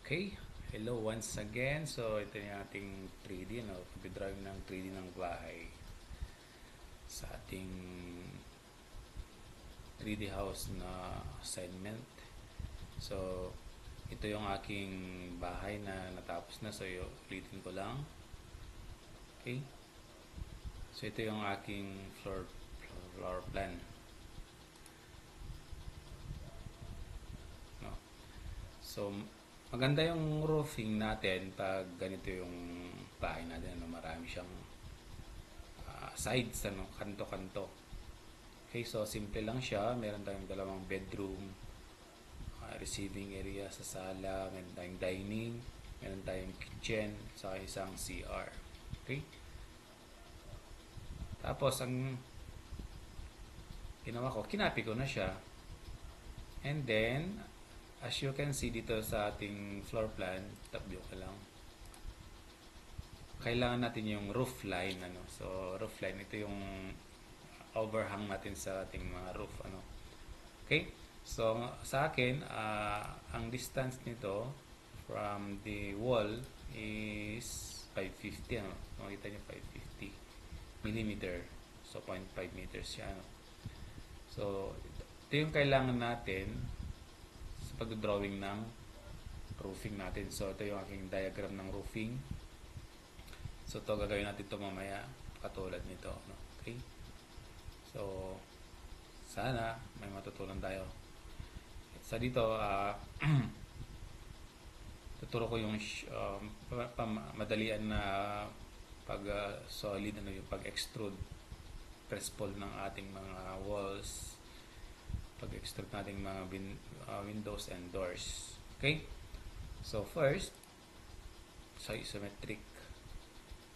Okay, hello once again. So, ito yung ating 3D, no? Pag-drawing ng 3D ng bahay sa ating 3D house na assignment. So, ito yung aking bahay na natapos na. So, ulitin ko lang. Okay? So, ito yung aking floor plan. No? So, maganda yung roofing natin pag ganito yung bahay natin. Ano? Marami siyang sides, ano, kanto-kanto. Okay, so simple lang siya. Meron tayong dalawang bedroom, receiving area sa sala, meron tayong dining, meron tayong kitchen, sa isang CR. Okay? Tapos, ang ginawa ko, kinapi ko na siya. And then, as you can see dito sa ating floor plan, top view ka lang, kailangan natin yung roof line. Ano? So, roof line, ito yung overhang natin sa ating mga roof. Ano? Okay? So, sa akin, ang distance nito from the wall is 550. Ano? Makita niyo 550 millimeter. So, 0.5 meters siya. Ano? So, ito yung kailangan natin sa pag-drawing ng roofing natin. So, ito yung aking diagram ng roofing. So, ito gagawin natin ito mamaya katulad nito. No? Okay? So, sana may matutunan tayo. Sa dito, tuturo ko yung madalian na pag solid, ano yung pag-extrude press pull ng ating mga walls, pag-extrude nating mga windows and doors. Okay? So, first, sa isometric.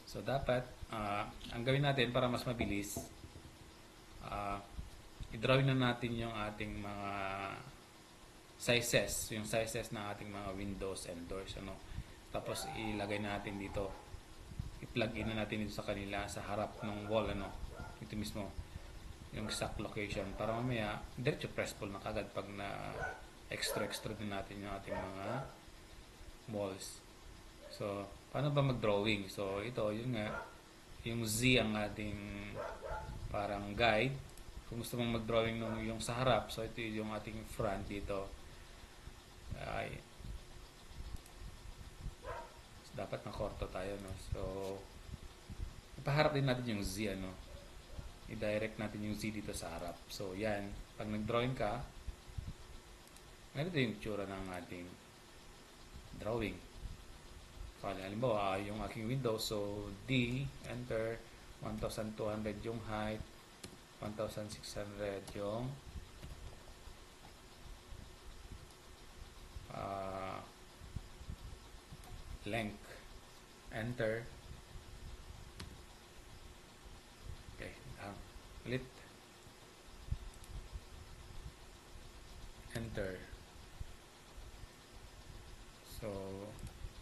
So, dapat, ang gawin natin para mas mabilis, i-drawing na natin yung ating mga sizes, yung sizes ng ating mga windows and doors, ano. Tapos ilagay natin dito, i-plug in na natin dito sa kanila sa harap ng wall, ano. Ito mismo yung exact location para mamaya diretso press pull na kagad pag na extrude na natin yung ating mga walls. So, paano ba mag-drawing? So, ito, yun nga, yung Z ang ating parang guide. Kung gusto mong mag-drawing nung yung sa harap, so ito yung ating front dito. Ay, so, dapat nakorto tayo, no? So, ipaharap din natin yung Z, ano? I-direct natin yung Z dito sa harap. So, yan. Pag nag-drawing ka, ganito yung tsura ng ating drawing. So, halimbawa, yung aking window, so D, enter, 1,200 yung height, 1,600 yung length. Enter. Okay, ulit. Enter. So,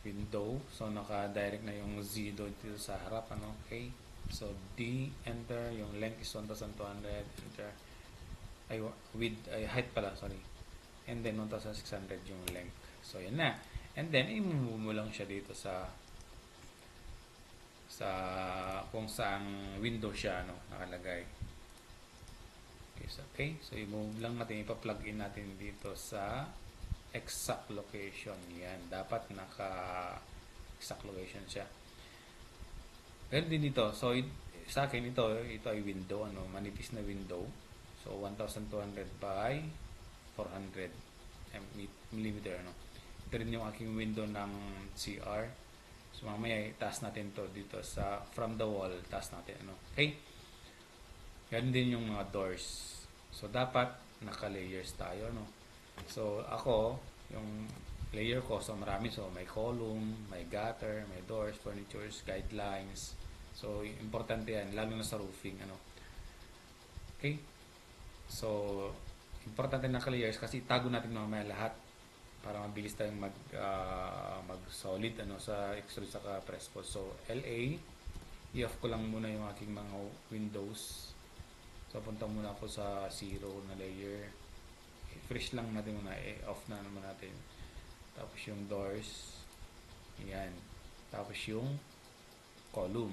window. So, naka-direct na yung Z dito sa harap. Ano? Okay. So, D, enter. Yung length is 1,200. Enter. Ay, height pala, sorry. And then, 1,600 yung length. So, yan na. And then, i-move mo lang siya dito sa kung saang window siya, no, nakalagay. Okay, so i-move lang natin, ipa-plug in natin dito sa exact location. Yan, dapat naka-exact location siya. Ganun din dito. So, sa akin ito ay window, ano, manipis na window. So, 1,200 by 400 millimeter, ano. Ito rin yung aking window ng CR. So, mamaya taas natin to dito sa from the wall, taas natin, ano. Okay? Ganun din yung mga doors. So, dapat naka-layers tayo, no. So, ako, yung layer ko, so marami. So, may column, may gutter, may doors, furnitures, guidelines. So, importante yan, lalo na sa roofing, ano. Okay? So, importante naka-layers kasi tago natin mamaya lahat para mabilis tayong mag-solid, ano, sa extrude sa press pull. So, LA, i-off ko lang muna yung aking mga windows. So, punta muna ako sa zero na layer. I-fresh lang natin muna. I-off na naman natin. Tapos yung doors. Yan. Tapos yung column.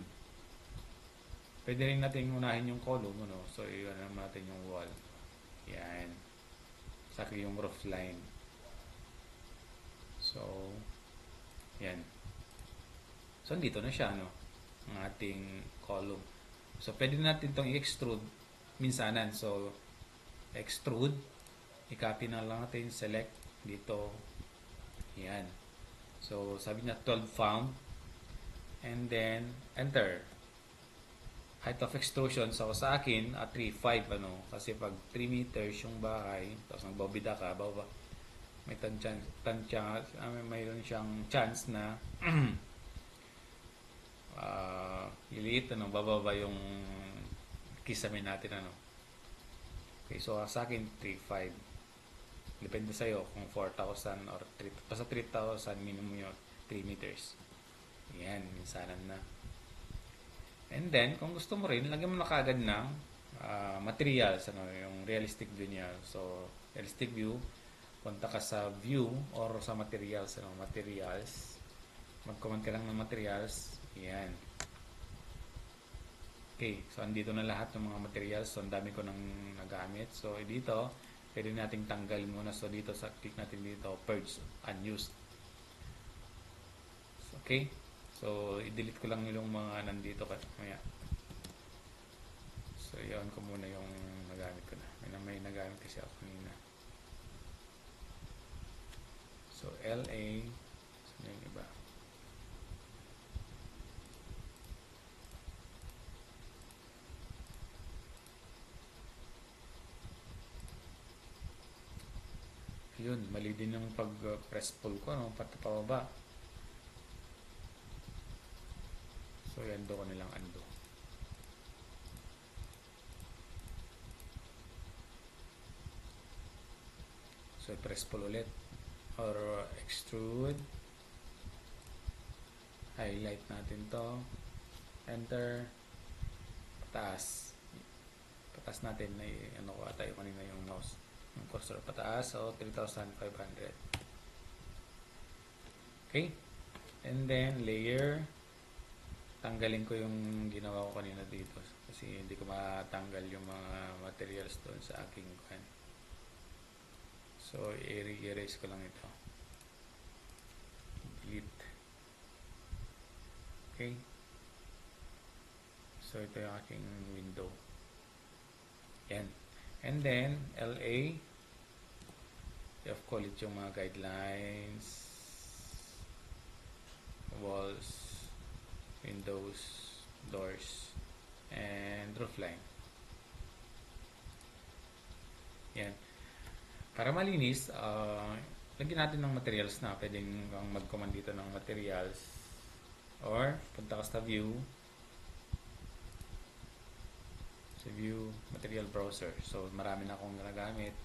Pwede rin natin unahin yung column, ano? So, iwan naman natin yung wall. Yan. Saka yung roof line. So, yan. So, dito na siya, no? Ang ating column. So, pwede natin itong i-extrude minsanan. So, extrude. I-copy na lang natin. Select dito. Yan. So, sabi niya 12 found. And then, enter. Height of extrusion. So, sa akin, 3.5, ano? Kasi pag 3 meters yung bahay, tapos nagbabida ka, baba, may mayroon siyang chance na liliit, ano, bababa yung kisame natin, ano. Okay, so sa akin 3.5. Depende sa'yo kung 4,000 or 3, basta 3,000 minimum yun, 3 meters. Yan, minsanan na. And then, kung gusto mo rin, lagyan mo na kagad ng materials, ano, yung realistic view niya. So, realistic view, punta ka sa view or sa materials, ano, materials. Mag-comment ka lang ng materials. Yan. Okay, so andito na lahat ng mga materials. So, ang dami ko nang nagamit. So, dito, pwede nating tanggalin muna. So, dito, click natin dito, purge, unused. Okay. So, i-delete ko lang yung mga nandito kaya. So, iyon ko muna yung nagamit ko na. May nagamit kasi ako kanina. So, LA. So, yung iba. Yun, mali din yung pag-press pull ko, no? Pati pababa. So, yan do ko nilang undo. So, press pull ulit. Or extrude. Highlight natin to. Enter. Pataas. Pataas natin. Ano ko ata yung kanina yung mouse. Yung cursor pataas. So, 3,500. Okay. And then, layer. Tanggalin ko yung ginawa ko kanina dito kasi hindi ko matanggal yung mga materials doon sa aking kan. So, i-erase ko lang ito. Delete. Okay. So, ito yung aking window. Yan. And then, LA. I-call it yung mga guidelines. Walls. Windows, doors, and roofline. Yan. Para malinis, lagyan natin ng materials na. Pwedeng mag-command dito ng materials. Or, punta ka sa view. Sa view, material browser. So, marami na akong ginagamit.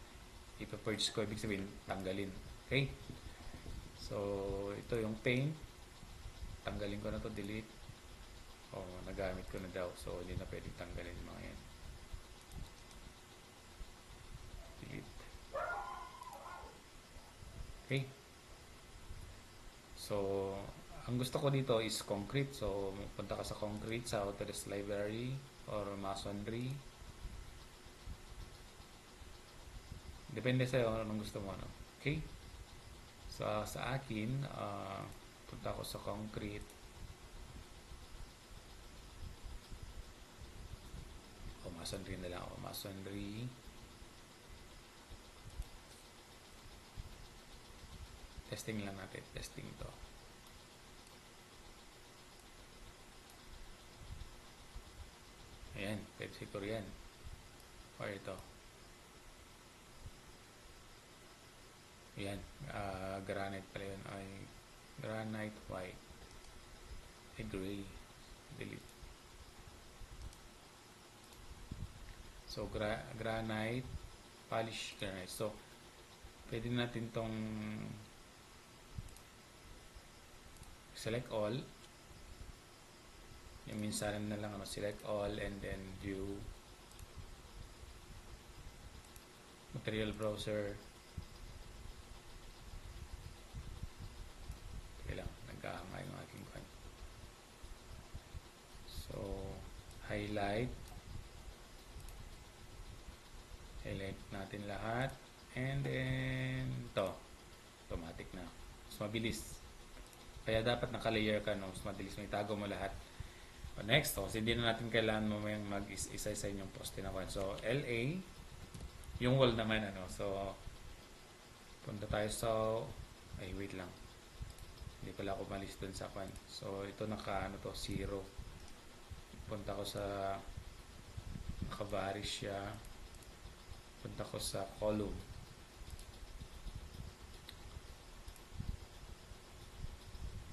Ipa-purge ko, ibig sabihin, tanggalin. Okay? So, ito yung paint. Tanggalin ko na to, delete. Nagamit ko na daw. So, hindi na pwedeng tanggalin yung mga yan. Delete. Okay. So, ang gusto ko dito is concrete. So, punta ka sa concrete, sa Autodesk Library or Masonry. Depende sa'yo anong gusto mo. No? Okay. So, sa akin, punta ko sa concrete. Masonry na lang ako. Masonry. Testing lang natin. Testing to. Ayan. Pwede siguro yan. Or ito. Ayan. Granite pala yun. Ay, granite white. Gray. Delete. So, granite, polish granite. So, pwede natin tong select all. Yung minsan na lang, select all and then view. Material browser. highlight. Highlight natin lahat. And then, ito. Automatic na. Mas mabilis. Kaya dapat naka-layer ka, no? Mas mabilis. May tago mo lahat. Next, kasi hindi na natin kailangan mamayang mag-isa-isa yung poste na kwan. So, LA. Yung wall naman, ano. So, punta tayo sa... Ay, wait lang. Hindi pala ako malis dun sa kwan. So, ito naka, ano to, 0. Punta ko sa... Naka-vary siya. Punta ko sa column.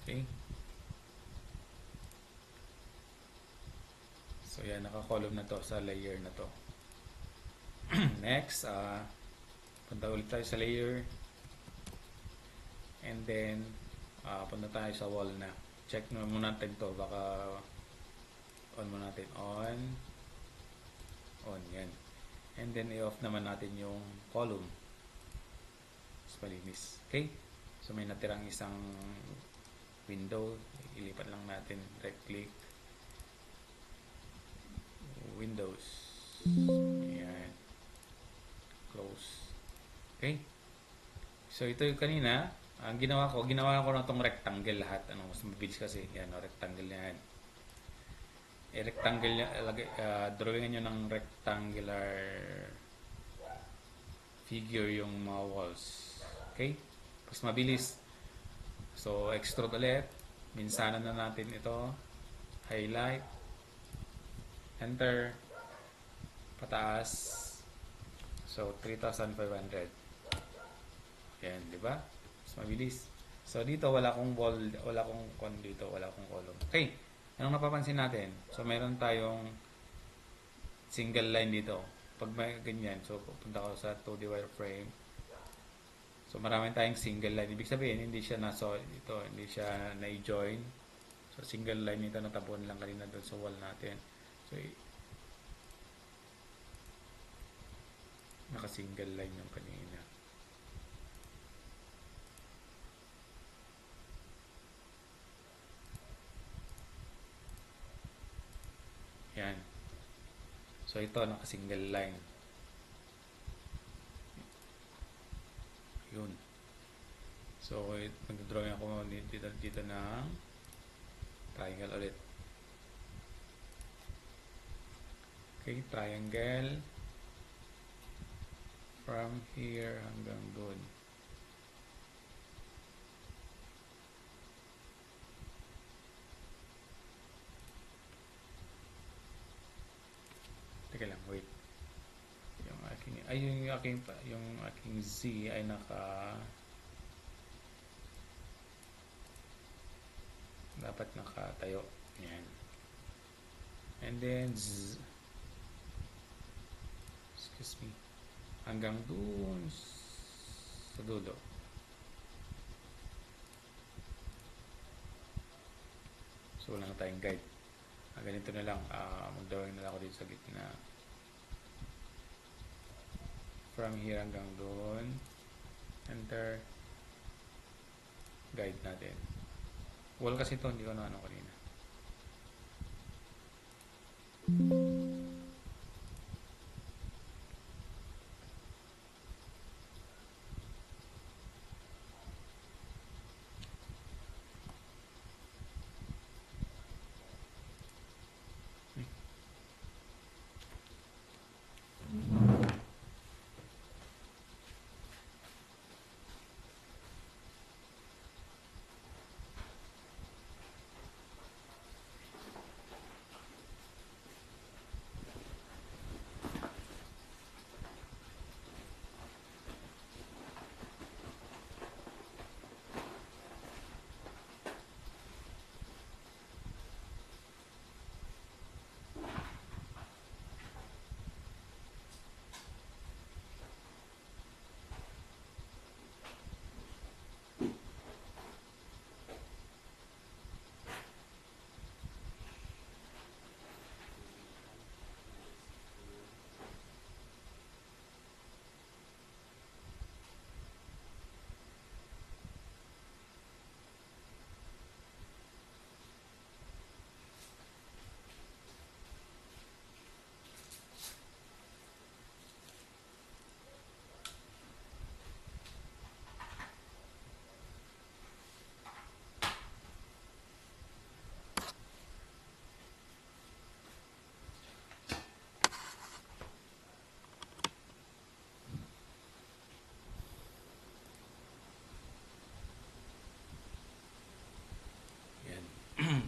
Okay. So, yan. Naka-column na to sa layer na to. Next, punta ulit tayo sa layer. And then, punta tayo sa wall na. Check na muna natin to. Baka on muna natin. On. On. Yan. And then, i-off naman natin yung column. Mas malinis. Okay? So, may natirang isang window. Ilipat lang natin. Right click. Windows. Yan. Close. Okay? So, ito yung kanina. Ang ginawa ko na itong rectangle lahat. Ano, mas mabilis kasi. Yan, rectangle na yan. Rectangle niya, drawingan nyo ng rectangular figure yung mga walls. Okay? Mas mabilis. So, extrude ulit. Minsanan na natin ito. Highlight. Enter. Pataas. So, 3,500. Yan, di ba? Mas mabilis. So, dito wala akong wall, wala akong con dito, wala akong column. Okay. Anong napapansin natin? So, meron tayong single line dito. Pag may ganyan, so, pupunta ko sa 2D wireframe. So, marami tayong single line. Ibig sabihin, hindi siya hindi siya na-join. So, single line nito, natabuan lang kanina doon sa wall natin. So, naka-single line yung kanina. Yan. So, ito, naka-single line. Yun. So, mag-drawing ako dito ng triangle ulit. Okay, triangle. From here hanggang doon. Teka lang, wait. Yung aking Z ay dapat nakatayo. Yan. And then excuse me. Hanggang doon sa dulo. So, wala na tayong guide. Ganito na lang. Mag-drawing na lang ako dito sa gitna. From here hanggang doon. Enter. Guide natin. Wall kasi ito. Hindi ko na ano kanina.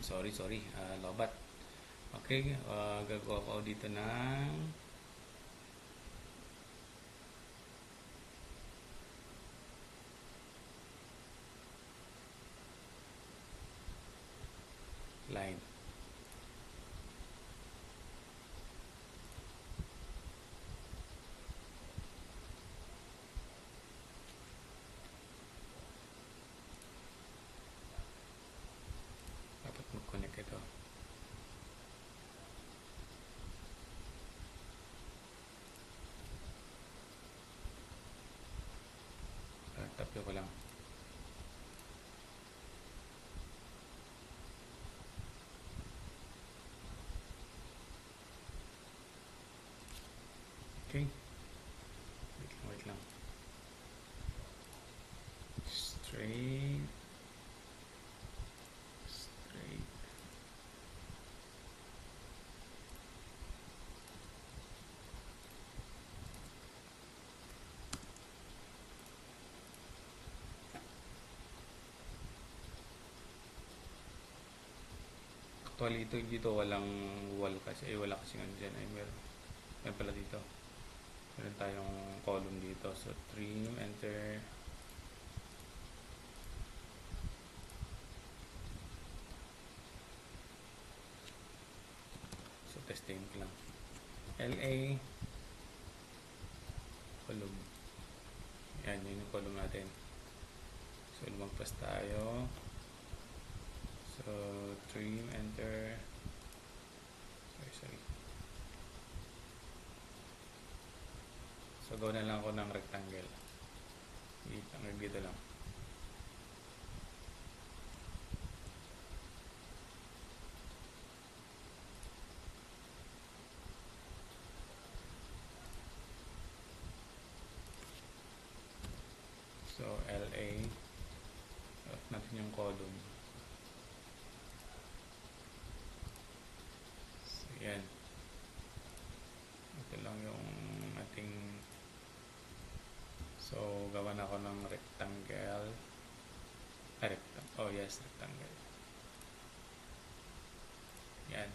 sorry, lobat. Okay, gagawa ko dito ng line. Dapat mag-connect ito. Tapyo ko lang. Okay. Wait lang. Straight. Actually, dito walang wall kasi. Wala kasi nga dyan. Meron pala dito. Meron tayong column dito. So, trim, enter. So, testing lang. LA. Column. Yan, yun yung column natin. So, lumagpas tayo. So, trim, enter. Sorry. So, gawin na lang ako ng rectangle. Hanggang dito lang. So, LA. Off natin yung column. So, yan. Ito lang yung ating... So, gawa na ako ng rectangle. Oh, yes, rectangle. Yan.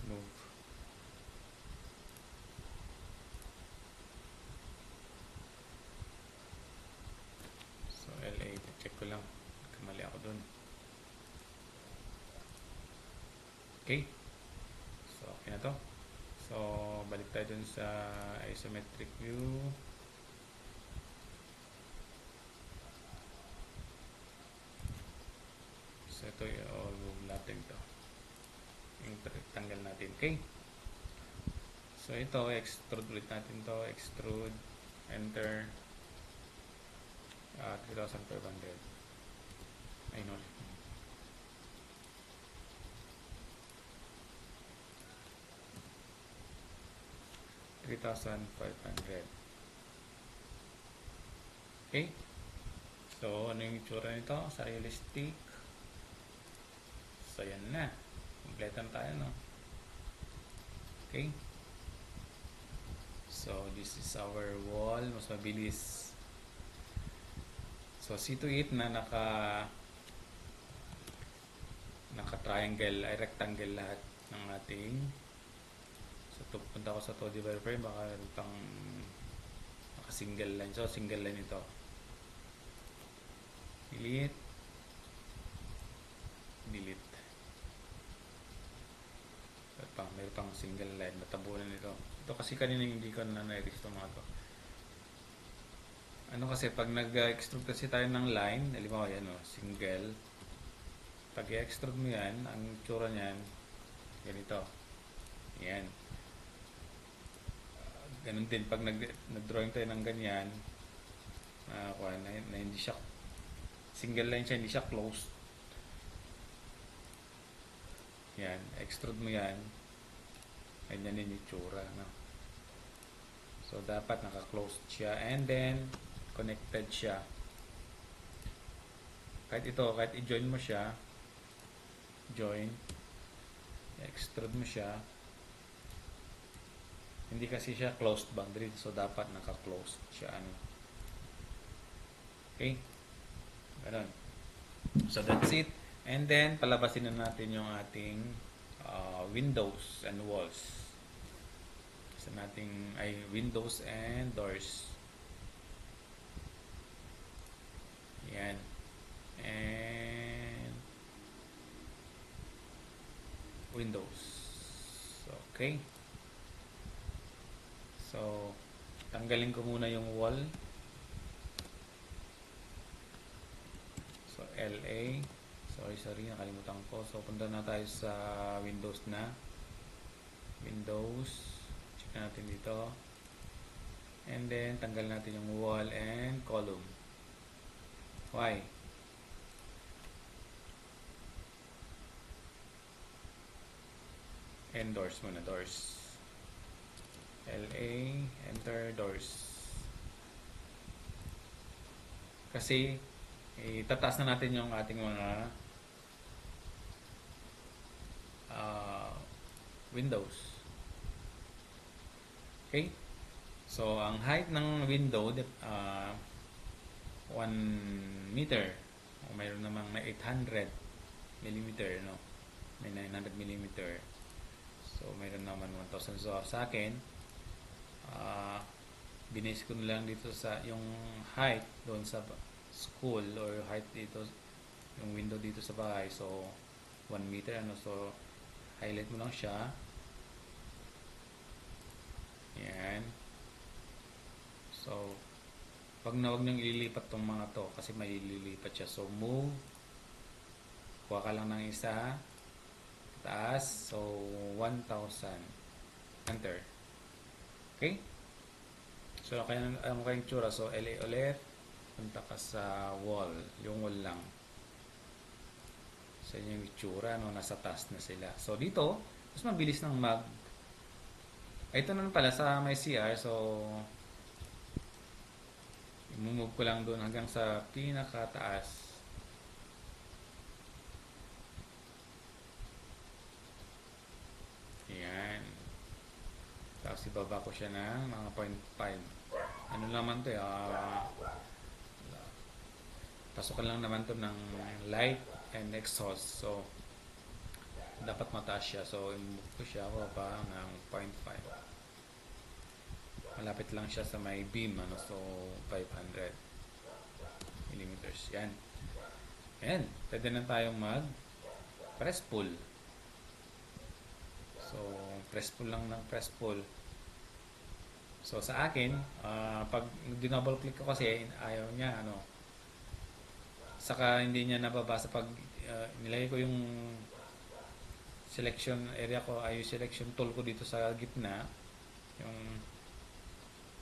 Move. So, LA, check ko lang. Kamali ako dun. Okay. So, okay na to. So, balik tayo dun sa isometric view. So, ito yung natin to. Yung rectangle natin. Okay. So, ito, extrude ulit natin to. Extrude. Enter. 3,500. Ay, no. 3,500. Okay. So, ano yung itsura nito? Sa realistic. So, yan na. Kompleto na tayo, no? Okay. So, this is our wall. Mas mabilis. So, see to it na naka-triangle ay rectangle lahat ng ating. So, punta ko sa 2D developer, baka pang naka-single line. So, single line ito. Delete. Mayroon pang single line. Natabunan ito. Ito kasi kanina hindi ko na na-erase ito mga to. Ano kasi, pag nag-extrude kasi tayo ng line, halimbawa yan o, single. Pag i-extrude mo yan, ang tsura niyan, ganito. Yan. Ganun din, pag nag-drawing tayo ng ganyan, na hindi siya, single line siya, hindi siya closed. Yan, extrude mo yan, ganyan din yung tsura, no? So, dapat naka-closed siya, and then, connected siya. Kahit i-join mo siya, join, extrude mo siya, hindi kasi siya closed boundary, so dapat naka-closed siya, ano. Okay? Ganon. So that's it. And then, palabasin na natin yung ating windows and walls. Sa nating, ay, windows and doors. Yan. And windows. Okay. So, tanggalin ko muna yung wall. So, LA. Sorry, nakalimutan ko. So, punta na tayo sa Windows na. Windows. Check natin dito. And then, tanggal natin yung wall and column. Why? And doors muna. Doors. LA. Enter doors. Kasi, itataas na natin yung ating mga windows. Okay? So, ang height ng window, 1 meter. O mayroon namang may 800 millimeter, no? May 900 millimeter. So, mayroon naman 1,000. So, sa akin, binase ko na lang dito sa yung height doon sa school or height dito, yung window dito sa bahay. So, 1 meter, ano? So, highlight mo lang siya. Yan. So, wag niyong ililipat tong mga to kasi may ililipat siya. So, move. Kuha ka lang ng isa. Taas. So, 1,000. Enter. Okay? So, kaya ano kayong tsura. So, LA ulit. Punta ka sa wall. Yung wall lang. Sa inyo yung itsura, no? Nasa taas na sila. So, dito, mas mabilis ng mag. Ito na pala sa may CR. So, i-move ko lang doon hanggang sa pinakataas. Ayan. Tapos ibaba ko siya ng mga 0.5. Ano naman to, pasukan lang naman to ng light and exhaust. So, dapat mataas siya. So, i-move ko siya baba ng 0.5. Malapit lang siya sa may beam. Ano? So, 500 millimeters. Yan. Ayan. Pwede na tayong mag-press pull. So, press pull lang ng press pull. So, sa akin, pag dinouble click ko kasi, ayaw niya, ano, saka hindi niya nababasa pag nilagay ko yung selection area ko, ay yung selection tool ko dito sa gitna, yung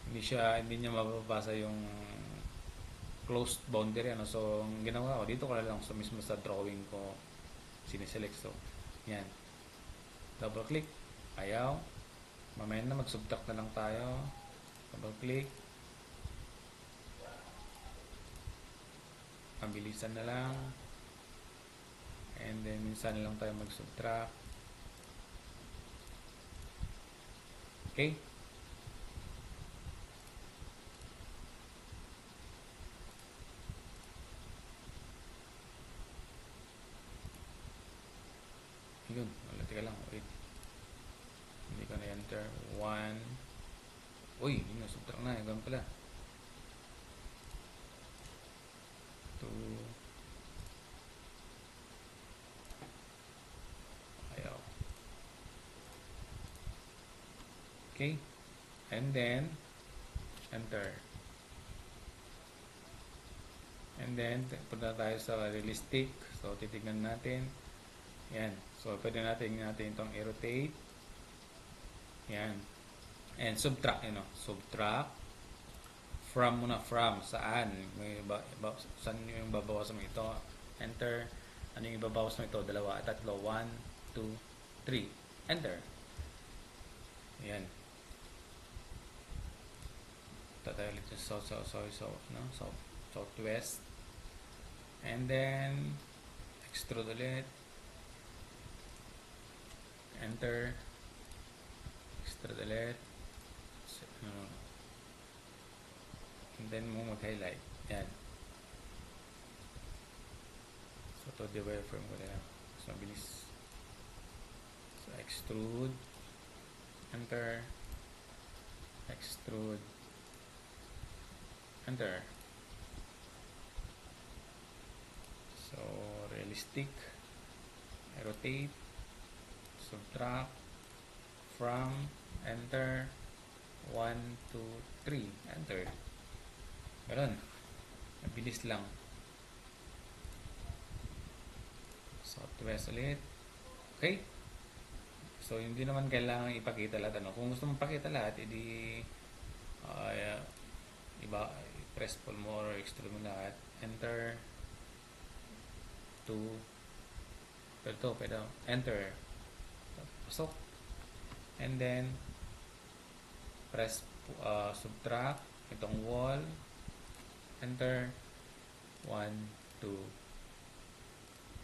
hindi niya mababasa yung closed boundary, ano. So, ang ginawa ko, dito ko lang so mismo sa drawing ko siniselect. So, yan. Double click. Ayaw. Mamaya na, mag-subtract na lang tayo. Double click. Pabilisan na lang. And then, minsan na lang tayo mag-subtract. Okay? Yun. Wala, tika lang. Wait. Hindi ko na-enter. 1. Uy, yun na. Subtract na. Ganun pala. 2. Ayaw. Okay. And then, enter. And then, punta tayo sa realistic. So, titignan natin. Yan. So, pwede natin itong i-rotate. Yan. And subtract, subtract. From muna, from. Saan? Saan yung babawas mo ito? Enter. Ano yung ibabawas mo ito? 2, 3. 1, 2, 3. Enter. Yan. Tatayo ulit yung southwest. And then, extrude ulit. Enter. Extrude ulit. And then mo mag-highlight. Yan. So, to the wireframe ko na lang. So, mabilis. So, extrude. Enter. Extrude. Enter. So, realistic. Rotate. Subtract. From. Enter. 1, 2, 3. Enter. Ganun. Mabilis lang. Southwest ulit. Okay? So, hindi naman kailangan ipakita lahat. Ano? Kung gusto mong pakita lahat, edi iba, press pull mo or extrude mo lahat. Enter. 2. Pero enter. Pasok. And then, press subtract. Itong wall. Enter. 1, 2,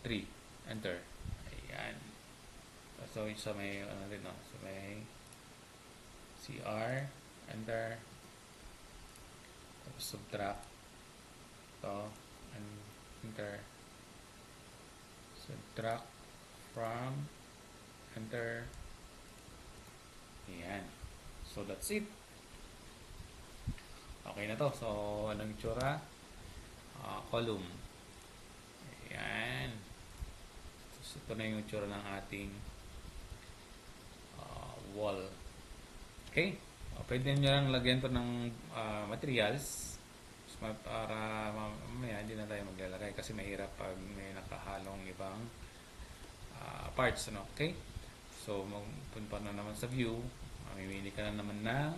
3. Enter. Ayan. So, sa may, ano din, no? So, may CR. Enter. Tapos, subtract. Ito. And enter. Subtract from. Enter. Ayan. So, that's it. Okay na to. So, anong itsura? Column. Ayan. So, ito na yung itsura ng ating wall. Okay? Pwede nyo lang lagyan to ng materials para mamaya hindi na tayo maglalagay kasi mahirap pag may nakahalong ibang parts. Ano? Okay? So, magpunta na naman sa view. Mamimili ka na naman ng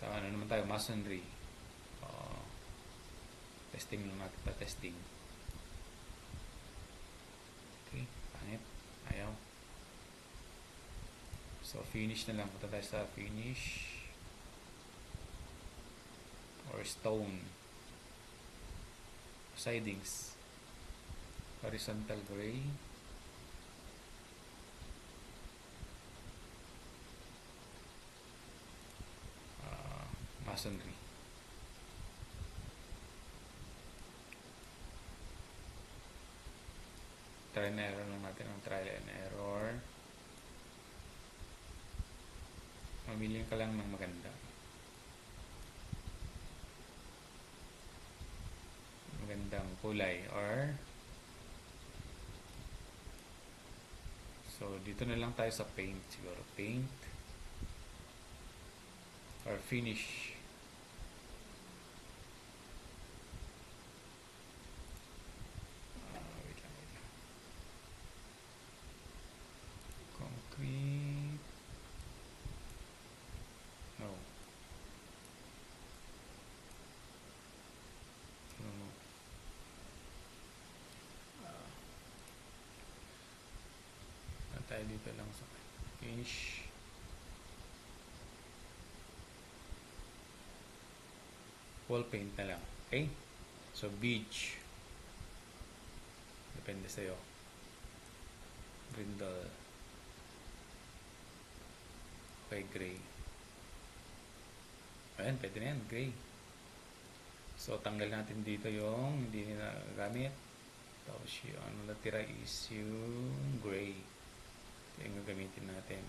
sa ano naman tayo, masonry. Testing lang natin pa, testing. Okay, pangit. Ayaw. So, finish na lang. Punta tayo sa finish. Or stone. Sidings. Horizontal gray. Masonry. Try and error lang natin ang trial and error. Mamili ka lang ng maganda. Magandang kulay or so dito na lang tayo sa paint siguro. Paint or finish. Wait lang. Concrete. No. Tayo dito lang sa finish. Wall paint na lang. Okay? So, beige. Depende sa'yo. Brindle. Okay, gray. Ayan, pwede na yan. Gray. So, tanggal natin dito yung hindi na gamit. Tapos yung ano natira is yung gray. Ito yung gagamitin natin.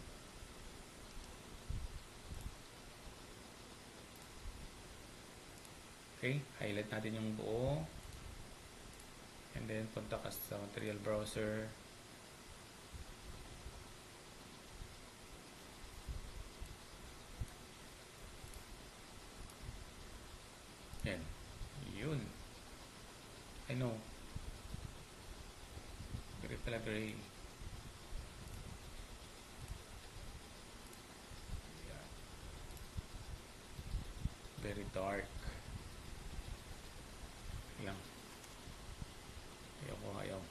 Okay, highlight natin yung buo. And then, punta ka sa material browser. Yan. Yun. I know. Gray pala, gray. Yeah. Very dark. Lang. Ayaw.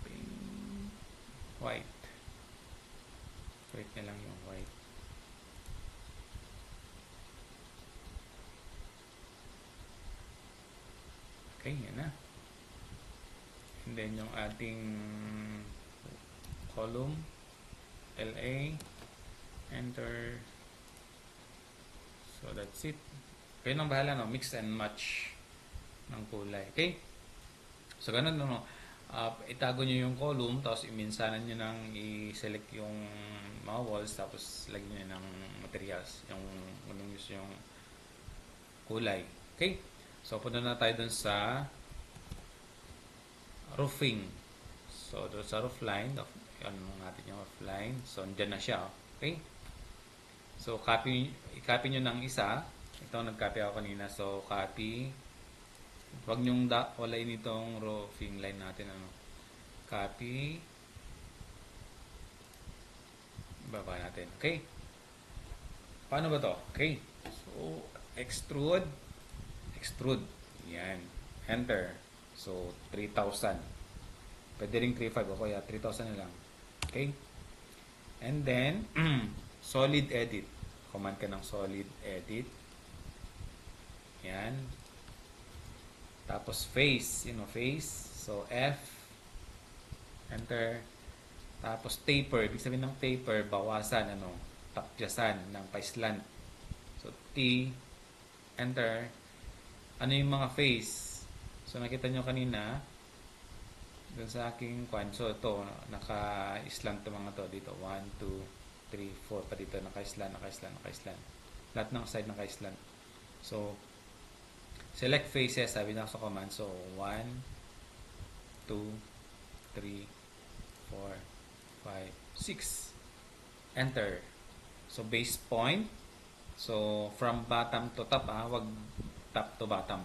Pink. White. White na lang yung white. Okay, yan na. And then yung ating column. LA. Enter. So that's it. Kayo nang bahala, no? Mix and match. ng kulay. Okay? So, ganun, ano, itago nyo yung column, tapos iminsanan nyo nang i-select yung mga walls, tapos lagyan nyo ng materials, yung anong gusto yung kulay. Okay? So, punta na tayo dun sa roofing. So, doon sa roof line, ano natin yung roof line. So, andyan na siya. Okay? So, i-copy nyo ng isa. Ito, nag-copy ako kanina. So, copy. Huwag nyong walain itong roofing line natin. Ano? Copy. Baba natin. Okay? Paano ba to? Okay. So, extrude. Extrude. Yan. Enter. So, 3,000. Pwede rin 3,500 o kaya 3,000 na lang. Okay? And then, solid edit. Command ka ng solid edit. Yan. Tapos face. Face. So, F. Enter. Tapos taper. Ibig sabihin ng taper, bawasan. Tapyasan ng paislant. So, T. Enter. Ano yung mga face? So, nakita nyo kanina, dun sa aking kwan. So, ito, naka-islant to mga to dito. 1, 2, 3, 4. Pa dito, naka-islant. Lahat ng side naka-islant. So, select faces, sabi na sa command. So, 1, 2, 3, 4, 5, 6. Enter. So, base point. So, from bottom to top, wag top to bottom.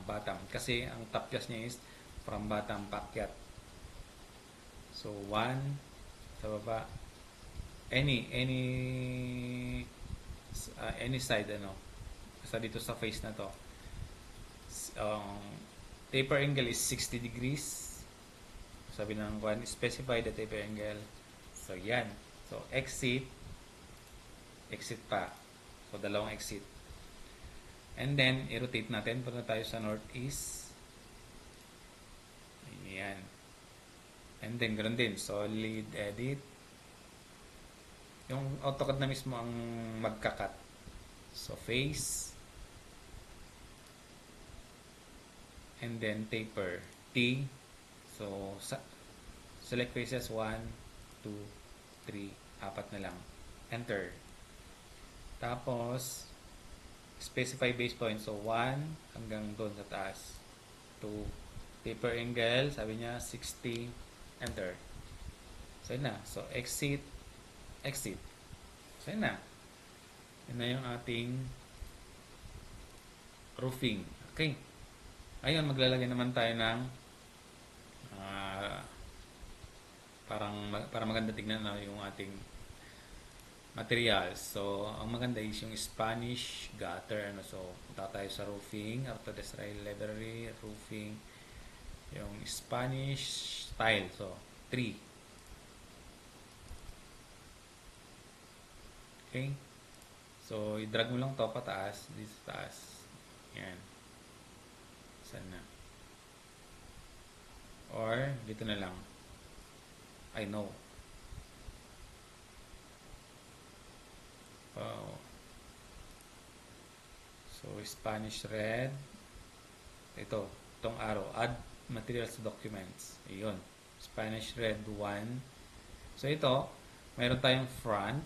Kasi, ang tapyas niya is from bottom paakyat. So, 1 sa baba. Any side, basta dito sa face na to. Taper angle is 60 degrees. Sabi ng kwan, specify the taper angle. So, yan. So, exit pa. So, dalawang exit. And then, i-rotate natin. Punta tayo sa northeast. Ayan. And then, ganoon din. Solid edit. Yung AutoCAD na mismo ang magkakat. So, face. And then, taper. T. So, select faces. 1, 2, 3, 4 na lang. Enter. Tapos, specify base point. So, 1 hanggang doon sa taas. 2. Taper angle. Sabi niya, 60. Enter. So, yun na. So, exit. So, yun na. Yun na yung ating roofing. Okay. Ayun, maglalagay naman tayo ng para maganda tignan na yung ating materials. So, ang maganda is yung Spanish gutter. So, punta tayo sa roofing, Autodesk Library, roofing, yung Spanish style. So, 3. Okay? So, i-drag mo lang to pataas, dito sa taas. Yan. Saan na? Or, dito na lang. I know. Wow. So, Spanish red. Itong arrow. Add materials to documents. Ayun. Spanish red 1. So, ito, mayroon tayong front.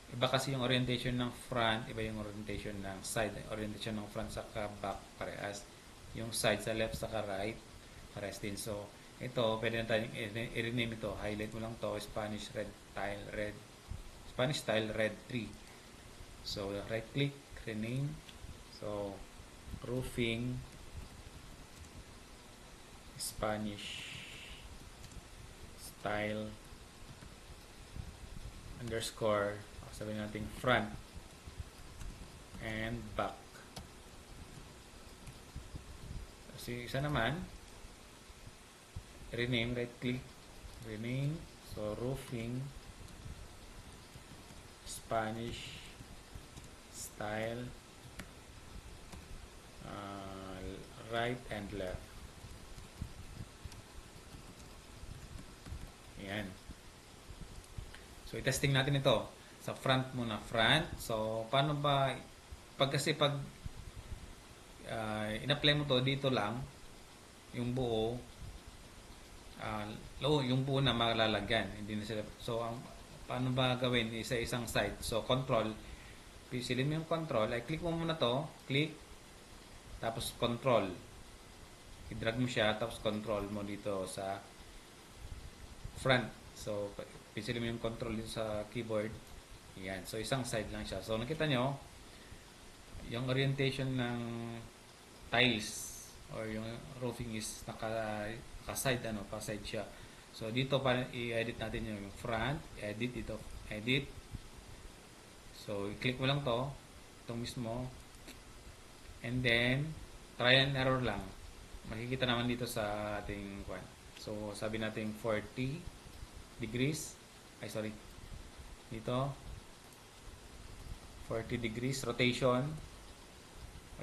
Iba kasi yung orientation ng front, iba yung orientation ng side. Orientation ng front sa back, parehas. Yung side sa left, sa right, parehas din. So, ito, pwede na tayong i-rename ito. Highlight mo lang to, Spanish style red 3. So, right click, rename. So, roofing Spanish style underscore, sabihin natin front and back. Kasi isa naman, rename, right click, rename. So, roofing Spanish style right and left. Ayan. So, i-testing natin ito. Sa front muna, front. So, paano ba, pag in-apply mo to dito lang, yung buo, yung buo na malalagyan. Hindi na sila. So, paano ba gawin? Isa-isang side. So, control. Pisilin mo yung control. Ay, click mo muna to. Click. Tapos, control. I-drag mo siya. Tapos, control mo dito sa front. So, pisilin mo yung control dito sa keyboard. Yan. So, isang side lang siya. So, nakita nyo, yung orientation ng tiles or yung roofing is naka-side pa-side siya. So dito pa i-edit natin yung front, edit dito, edit. So i-click mo lang itong mismo. And then try and error lang. Makikita naman dito sa ating kwan. So sabi natin 40 degrees. Ay sorry. Dito 40 degrees rotation.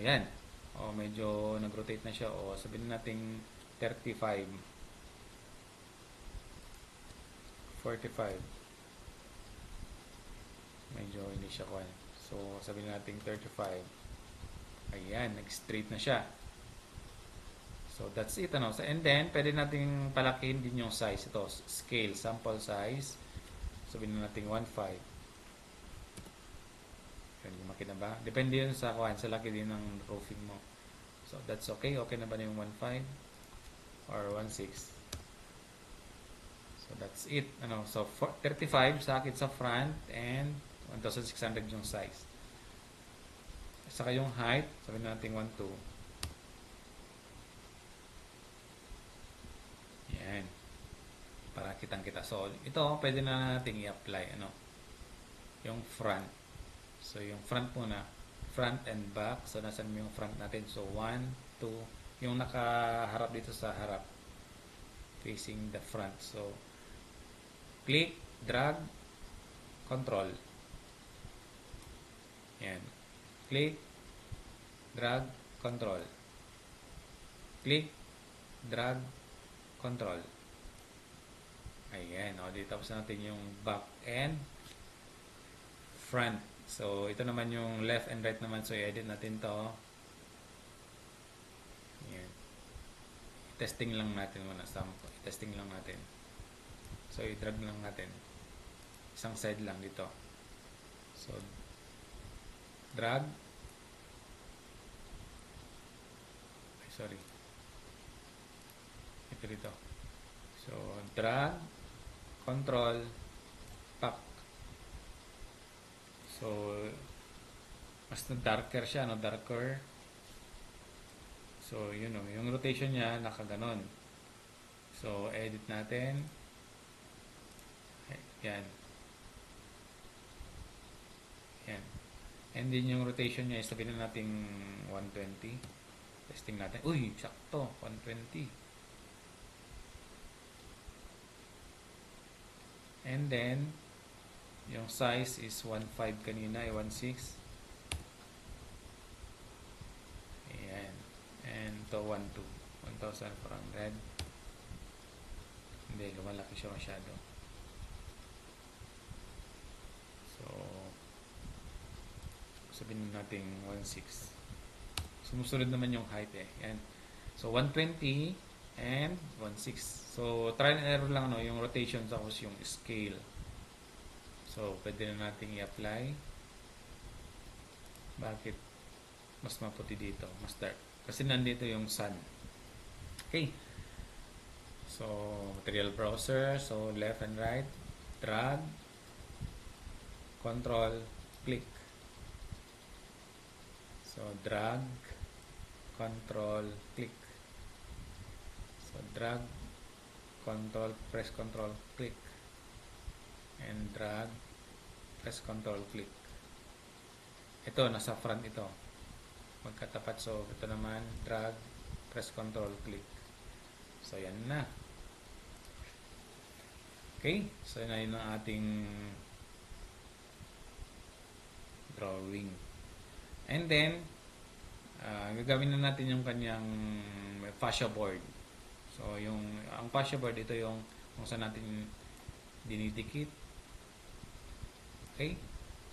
Ayan. O, medyo nag-rotate na siya. O, sabihin natin 35. 45. Medyo hindi siya kuhan. So, sabihin natin 35. Ayan, nag-straight na siya. So, that's it. Ano? So, and then, pwede natin palakihin din yung size. Ito, scale, sample size. Sabihin natin 1.5. Lumaki na ba? Depende yun sa kuhan, sa laki din ng roofing mo. So, that's okay. Okay na ba na yung 1.5 or 1.6? So, that's it. So, 35 sa akin sa front and 1,600 yung size. Saka yung height, sabihin natin 1.2. Yan. Para kitang-kita. So, ito, pwede na natin i-apply. Yung front. So, yung front muna. Front and back. So, nasan mo yung front natin? So, 1, 2. Yung nakaharap dito sa harap. Facing the front. So, click, drag, control. Yan. Click, drag, control. Click, drag, control. Ayan. O, dito tapos natin yung back and front. So, ito naman yung left and right naman. So, i-edit natin to. Ayan. Testing lang natin muna. Testing lang natin. So, i-drag lang natin. Isang side lang dito. So, drag. Ay, sorry. Ito dito. So, drag. Control. Pack. So, mas darker siya, darker. So, yung rotation niya, nakaganon. So, edit natin. Yan. Yan. And then, yung rotation niya, sabihin na natin 120. Testing natin. Uy, sakto, 120. And then, yung size is 1.5 kanina, 1.6. Ayan. And to 1.2. 1,400. Hindi, lumalaki siya masyado. So, sabihin natin 1.6. Sumusunod naman yung height Ayan. So, 120 and 1.6. So, try and error lang yung rotation tapos yung scale. So, pwede na natin i-apply. Bakit mas maputi dito? Mas dark. Kasi nandito yung sun. Okay. So, material browser. So, left and right. Drag. Control. Click. So, drag. Control. Click. So, drag. Control. Press control. Click. And drag. Press control. Click. Ito, nasa front ito. Magkatapat. So, ito naman. Drag. Press control. Click. So, yan na. Okay. So, yan na yun ang ating drawing. And then, gagawin na natin yung kanyang fascia board. So, ang fascia board, ito yung kung saan natin dinidikit. Okay?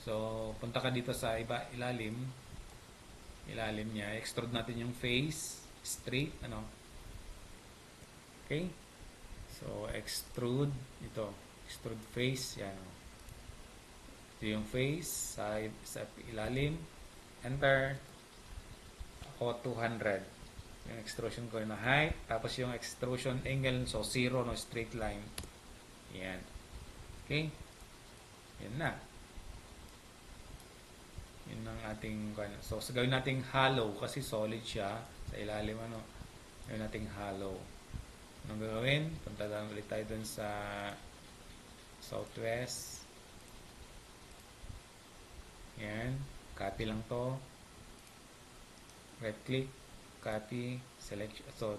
So, punta ka dito sa ilalim. ilalim niya. Extrude natin yung face, straight, ano. Okay? So, extrude, ito, extrude face, yan. Ito yung face, sa ilalim, enter, ako 200. Yung extrusion ko na height, tapos yung extrusion angle, so 0, no, straight line. Yan. Okay? Yan na. Yun ang ating, so gawin nating hollow kasi solid siya sa ilalim, ano. Gawin nating hollow. Anong gagawin? Punta lang ulit tayo dun sa southwest. Yan. Copy lang to. Right click. Copy. Select. So,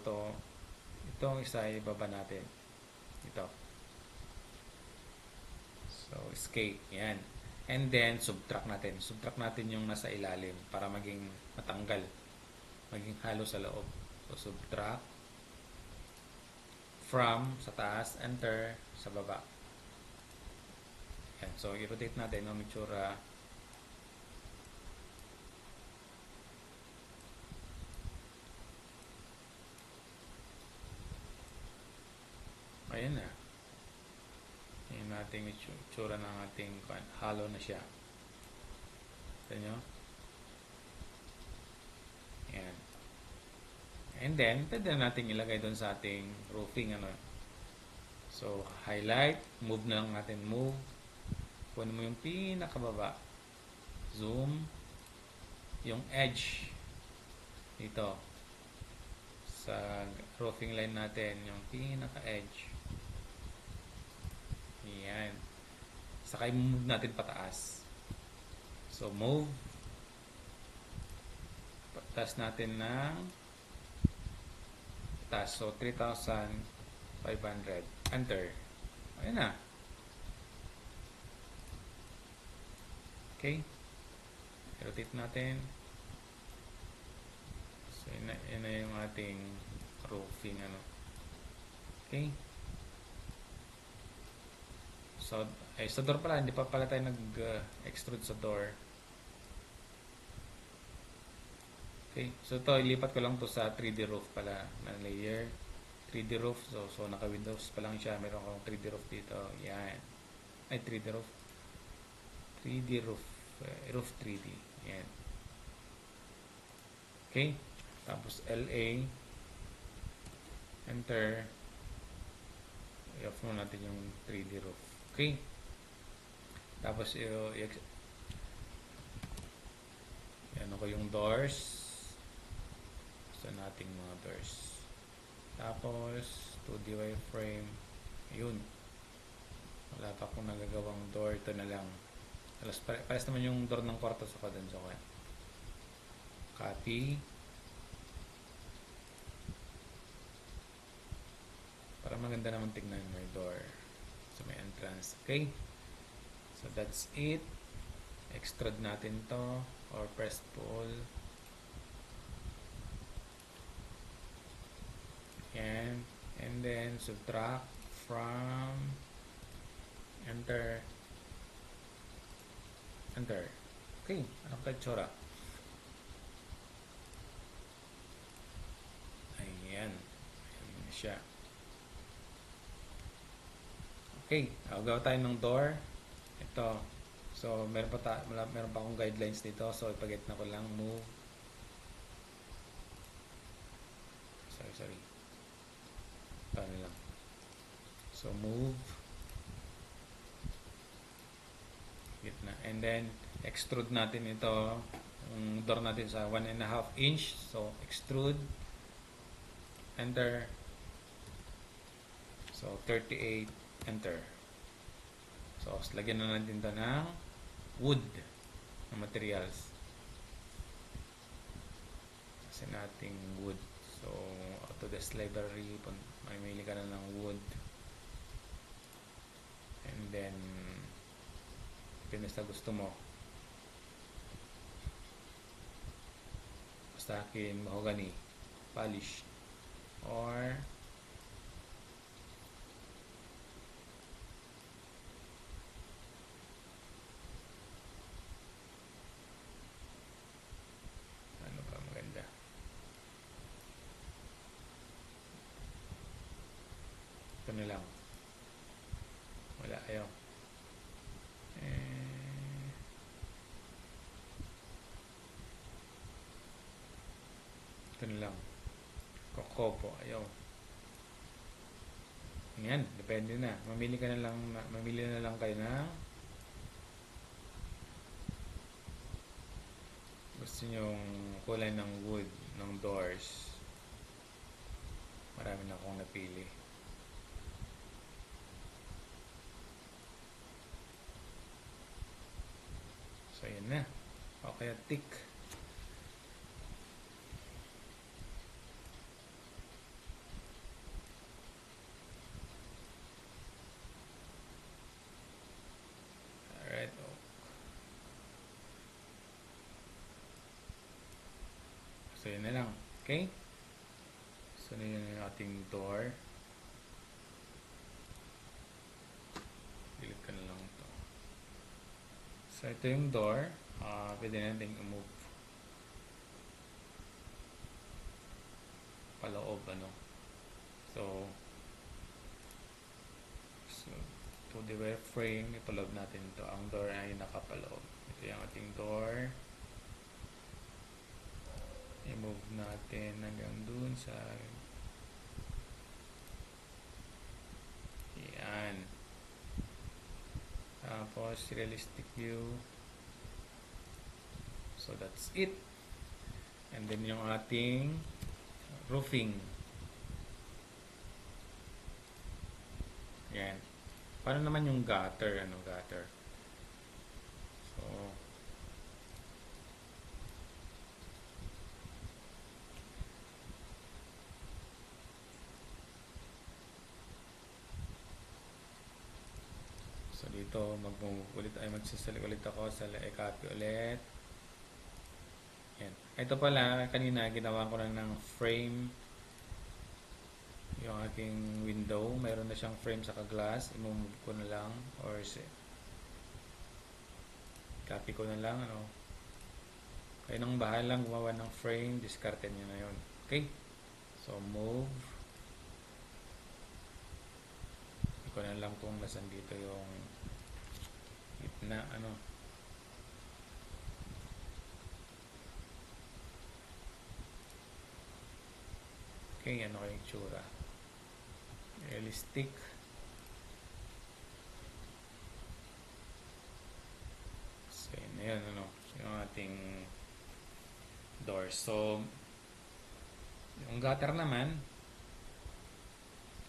itong isa ibaba natin. Ito. So, escape. Yan. And then, subtract natin. Subtract natin yung nasa ilalim para maging matanggal. Maging halo sa loob. So, subtract. From, sa taas. Enter, sa baba. Yan. So, i-rotate natin. Ang itsura. Ayan na. Yung ating itsura ng ating hollow na siya. Ito nyo? Ayan. And then, pwede natin ilagay doon sa ating roofing. Ano. So, highlight. Move na lang natin. Move. Kunin mo yung pinakababa. Zoom. Yung edge. Dito. Sa roofing line natin. Yung pinaka-edge. Yan. Saka i-move natin pataas. So, move. Pataas natin ng pataas. So, 3,500. Enter. Ayan na. Okay. Rotate natin. So, yun na yung ating roofing. Ano. Okay. So, sa door pala, hindi pa pala tayo nag-extrude sa door. Okay, so ito, ilipat ko lang to sa 3D roof pala na layer. 3D roof, so naka-windows pa lang siya. Meron akong 3D roof dito. Yan. Ay, 3D roof. 3D roof. Roof 3D. Yan. Okay, tapos LA. Enter. I-off mo natin yung 3D roof. Okay. Tapos, ano ko yung doors. Gusto nating mga doors. Tapos, 2D wireframe. Yun. Wala pa akong nagagawang door. Ito na lang. Pares naman yung door ng kwarto sa kadan. So, copy. Para maganda naman tignan may door. So, may entrance. Okay. So, that's it. Extrude natin to. Or press pull. Yan. And then, subtract from. Enter. Enter. Okay. Anong kaitsura? Ayan. Ayan siya. Okay, gawa tayo ng door. Ito. So, meron pa akong guidelines dito. So, ipagit na ko lang. Move. Sorry. Paano lang. So, move. Gitna. And then, extrude natin ito. Yung door natin sa 1.5 inch. So, extrude. Enter. So, 38. Enter. So, lagyan na natin ito ng wood na materials. Kasi nating wood. So, Autodesk library, mamili ka na ng wood. And then, pinasta gusto mo. Basta akin, mahogany, polished, or ano Kopo, ayaw. Yan, depende na. Mamili na lang kayo na gusto nyong kulay ng wood, ng doors. Marami na akong napili. So, yan na. O kaya tick. Alright. So, yun na lang. Okay? So, yun yung ating door. Delete ko na lang ito. So, ito yung door. Pwede natin i-move. Paloob, ano. So, to the frame, ipaloob natin ito. Ang door ay nakapaloob. Ito yung ating door. I-move natin hanggang dun sa yan. Tapos realistic view. So that's it. And then yung ating roofing. Yan. Paano naman yung gutter? Gutter? So dito magsasalik ulit ako sa copy ulit. Yan. Ito pala kanina ginawa ko lang ng frame yung aking window. Mayroon na siyang frame sa glass. I-move ko na lang or copy ko na lang kayo nang bahalang gumawa ng frame, discarte nyo na yun. Okay? So move. Ko na lang kung nasan dito yung gitna okay, ano kayong tsura realistic so yun na yun yung ating door. So yung gutter naman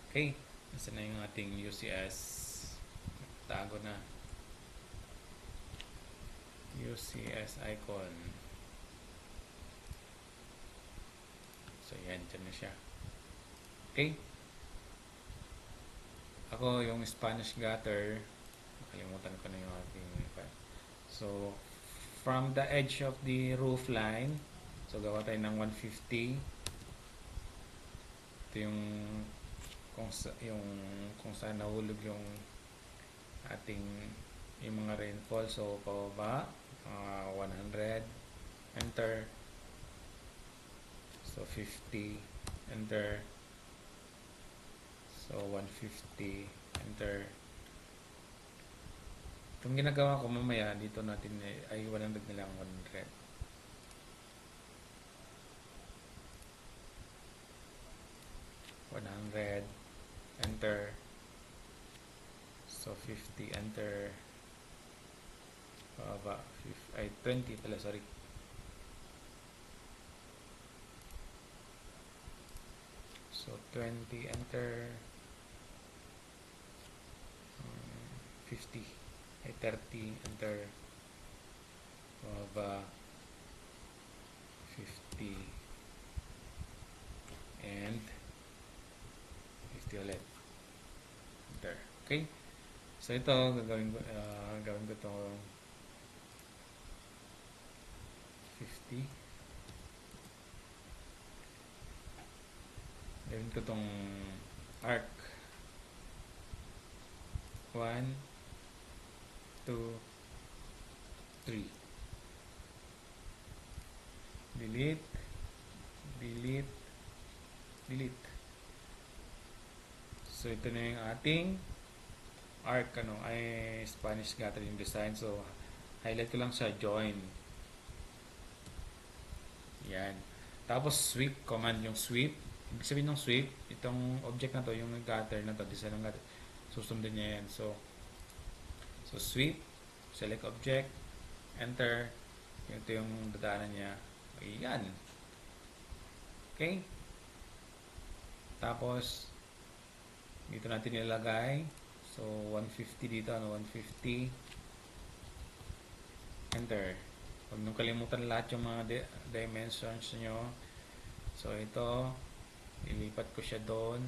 okay. Nasa na yung ating UCS tago na UCS icon. So yan, dyan na siya. Okay. Ako yung Spanish gutter nakalimutan ko na yung ating so from the edge of the roof line, so gawa tayo ng 150. Ito yung kung saan nahulog yung ating yung mga rainfall. So pababa 100, enter. So 50, enter. So 150, enter. Itong ginagawa ko mamaya dito natin ay 100 na lang, 100. Enter. So 50, enter. Baba 20 pala, sorry. So 20, enter. 50 ay 30, enter. Baba 50 and 50 ulit, enter. Okay, so ito gagawin ko to 50. Gawin ko tong arc 1, 2, 3. Delete, delete, delete. So ito na yung ating arc ay Spanish gathering design. So highlight ko lang sa join. Yan. Tapos sweep, command yung sweep. Ibig sabihin ng sweep, itong object na to, yung gutter na to, design ng gutter, susundin niya yan. So sweep, select object, enter, ito yung dadaanan niya. Ayan. Okay? Tapos, dito natin ilalagay. So, 150 dito, 150. Enter. Huwag nung kalimutan lahat yung mga dimensions nyo. So, ito, ilipat ko siya doon.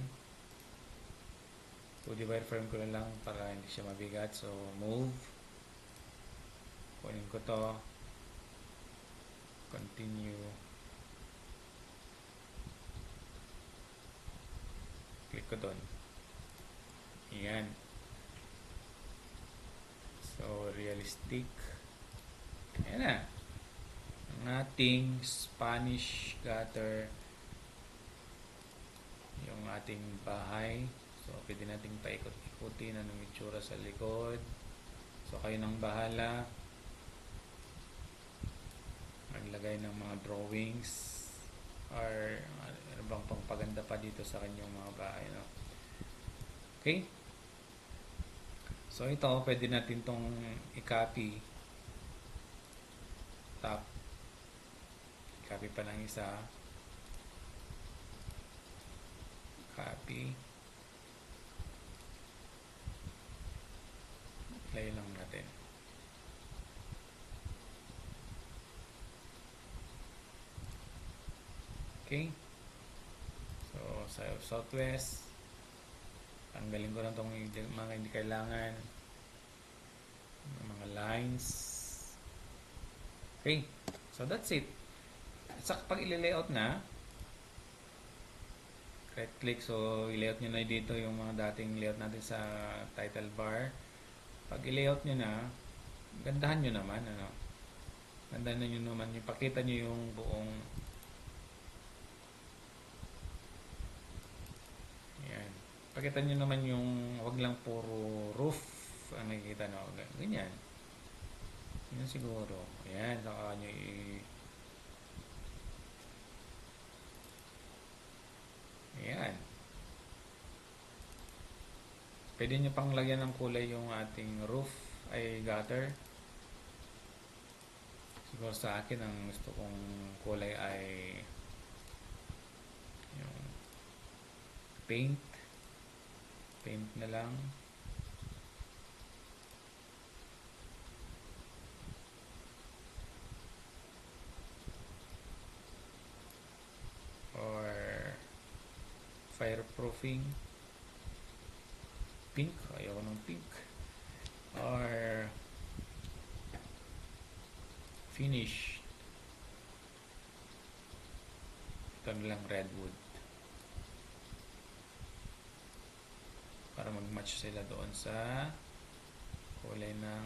2D wireframe ko na lang para hindi siya mabigat. So, move. Kunin ko to. Continue. Click ko doon. Ayan. So, realistic. Ayan na. Ang ating Spanish gutter. Yung ating bahay. So, pwede nating paikot-ikutin anong itsura sa likod. So, kayo nang bahala. Maglagay ng mga drawings or ano bang pangpaganda pa dito sa kanyang mga bahay. No? Okay? So, ito, pwede natin itong i-copy. Tap. Copy pa lang isa. Copy. Play lang natin. Okay. So, sa Southwest, tanggalin ko na itong mga hindi kailangan. Mga lines. Okay. So, that's it. Sa pag i-layout na, right click. So, i-layout nyo na dito yung mga dating layout natin sa title bar. Pag i-layout nyo na, gandahan nyo naman. Ano? Gandahan nyo naman. Pakita nyo yung buong yan. Pakita nyo naman yung wag lang puro roof ang nakikita no. Ganyan. Yan siguro. Ayan. Saka nyo ayan. Pwede nyo pang lagyan ng kulay yung ating roof ay gutter. Siguro sa akin ang gusto kong kulay ay yung paint na lang. Or fireproofing pink, ayaw ng pink. Or finish, ito lang redwood para mag-match sila doon sa kulay ng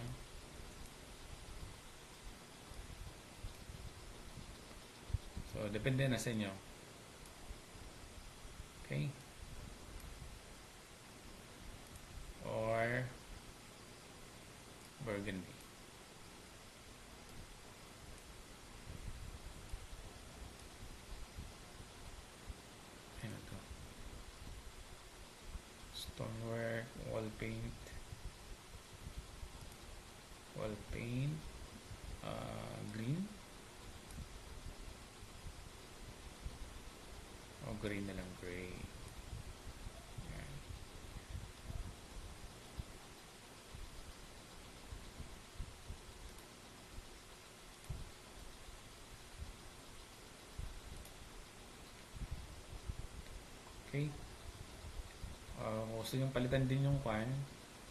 so depende na sa inyo. Okay, or burgundy. Ano to? Stonework, wall paint, green o green na lang, gray. Yan. Okay. Gusto yung palitan din yung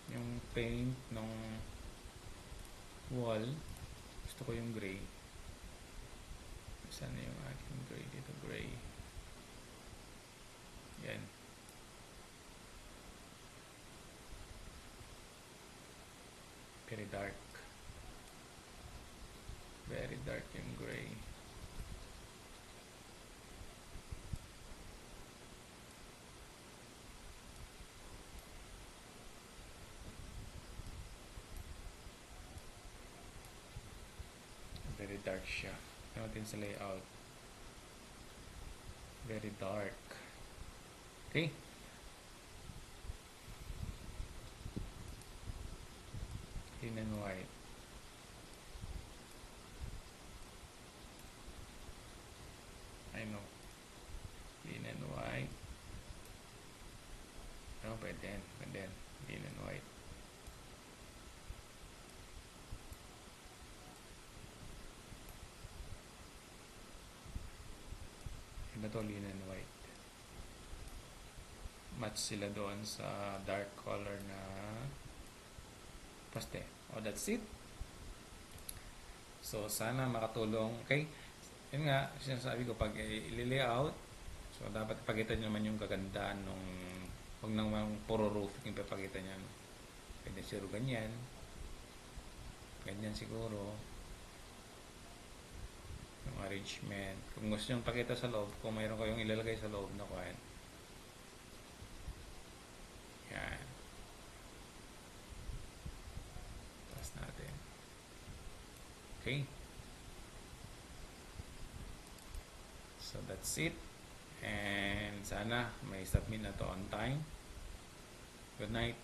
yung paint ng wall. Gusto ko yung gray. Saan na yung aking gray? Dito, gray. Yan. Very dark. Very dark yung gray. Very dark siya. Tingnan natin sa layout. Very dark. Okay? Clean and white. I know. Clean and white. No, pwede yan. Pwede yan. Clean and white. Iba to, clean and white. Match sila doon sa dark color na paste. Oh, that's it. So, sana makatulong. Okay? Yun nga, sinasabi ko, pag i-layout, so dapat ipakita nyo naman yung kagandaan nung huwag nang puro roofing yung ipapakita nyo. Pwede siguro ganyan. Ganyan siguro. Yung arrangement. Kung gusto nyo pakita sa loob, kung mayroon kayong ilalagay sa loob na kuhan. Yan. Taas natin. Okay. So that's it. And sana may submit na to on time. Good night.